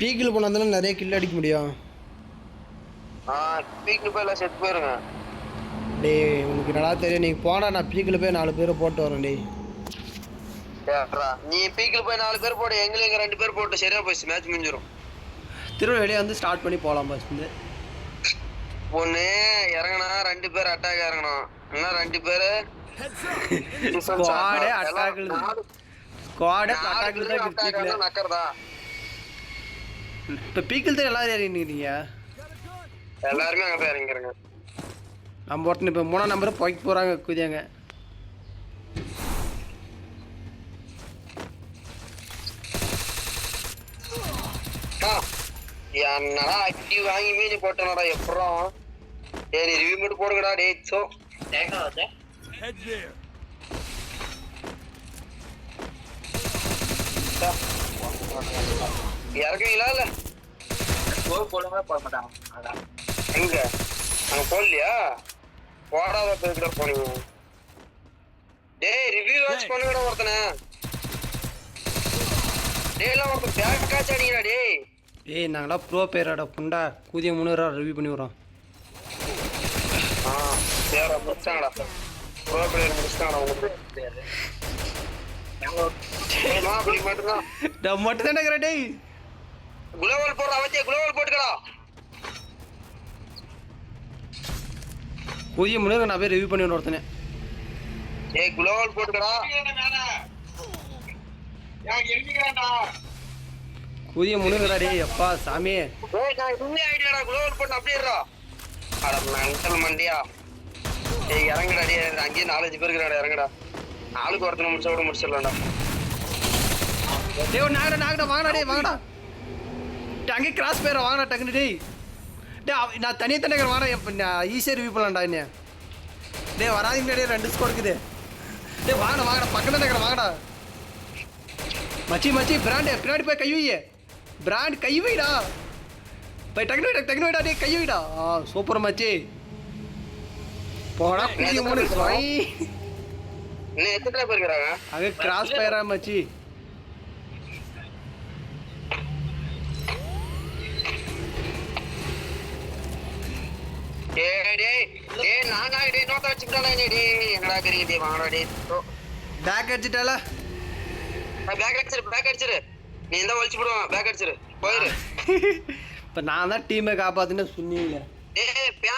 பீக்கில் போனால் தானே நிறைய கில் அடிக்க முடியும். பீக்கில் போய் எல்லாம் செத்து போயிருங்க. டேய் உனக்கு நல்லா தெரியும், நீங்கள் போனால் நான் பீக்கில் போய் 4 பேரை போட்டு வரேன். டேய் நீ பீக்கில் போய் 4 பேர் போடு, எங்களுக்கு 2 பேர் போட்டு சரியா போயிடுச்சு, மேட்ச் முடிஞ்சிடும். திரும்ப வெளியே வந்து ஸ்டார்ட் பண்ணி போகலாம் ஃபஸ்ட்டு. ஒன்று இறங்கினா 2 பேர் அட்டாக் இறங்கணும், இன்னும் 2 பேர் ஸ்குவாடே அட்டாக்ல நக்கறதா. இப்போ பீக்கில் தான் எல்லாரும் இறங்கிக்கிறீங்க. எல்லாருமே அங்கே போய் இறங்கிக்கிறேங்க. நம்ம ஒருத்தன் இப்போ 3ஆம் நம்பரை போய்க்கு போகிறாங்க குதியாங்க. என்னடா அடி வாங்கி மீன் போட்டனடா எப்பறம். நீ ரிவ்யூ மட்டும் போடுங்கடா. டே சோ இறக்குவீங்களா இல்ல போடுங்க போட மாட்டாங்க. எங்க அங்க போடலையா? போடாத பேருக்கிட்ட போனீங்க. டேய் ரிவ்யூ வாட்ச் பண்ணுங்கடா ஒருத்தனை. டேய் எல்லாம் ஒருத்தன் பேக் காட்சி அடிங்கடா. டேய் ஏய் நாங்களாம் ப்ரோ பேராடா புண்டா. கூதிய 3 ரிவ்யூ பண்ணி வரோம். சேரா முடிச்சாங்கடா. ப்ரோ பிளேயர் முடிச்சாங்கடா உங்களுக்கு. அப்படி மட்டும்தான் நான் மட்டும் தான் இருக்கிறேன். டேய் குளோவல் போடுற அவத்திய குளோவல் போட்டுக்கடா. கூதிய 3 நான் போய் ரிவ்யூ பண்ணி வரேன் ஒருத்தனே. ஏய் குளோவல் போட்டுக்கடா. கூதிய 3 டேய் அப்பா சாமி. ஏய் நான் இன்னே ஐடியாடா குளோவல் போட்டு அப்படியே இருடா. அட மெண்டல் மண்டியா. ஏய் இறங்குடா. டேய் அங்கேயே 4-5 பேர் இருக்கடா. இறங்குடா. ஆளுக்கு ஒருத்தனை முடிச்ச விட முடிச்சிடலாம்டா. டேய் நாகடா வாங்கடா. டேய் வாங்கடா. அங்கே கிராஸ் பேர வாங்கடா டக்குனு. டேய் டேய் நான் தனியாக தனியாக வாங்கடா. இப்போ நான் ஈஸியாக ரிவ்யூ பண்ணலாம்டா என்ன. டேய் வராதிங்க. டே 2 ஸ்கோர் இருக்குது. டேய் வாங்கடா பக்கத்தில் இருக்கிற வாங்கடா. மச்சி பிராண்டு பின்னாடி போய் கை வையே. பிராண்ட் கை வைடா. போய் டக்குனு வைடா. டே கை வைடா. சூப்பர் மச்சி. போடா கூதிய 3 இன்னும் எத்தனை பேர் இருக்கிறாங்க அங்கே கிராஸ் ஃபயரா மச்சி. பேக் அடிச்சிட்டால. பேக் அடிச்சிரு. நீ இந்த ஒழிச்சு போடுவான். பேக் அடிச்சிரு போயிரு. இப்போ நான் தான் டீமை காப்பாத்துன்னு சொன்னீங்க.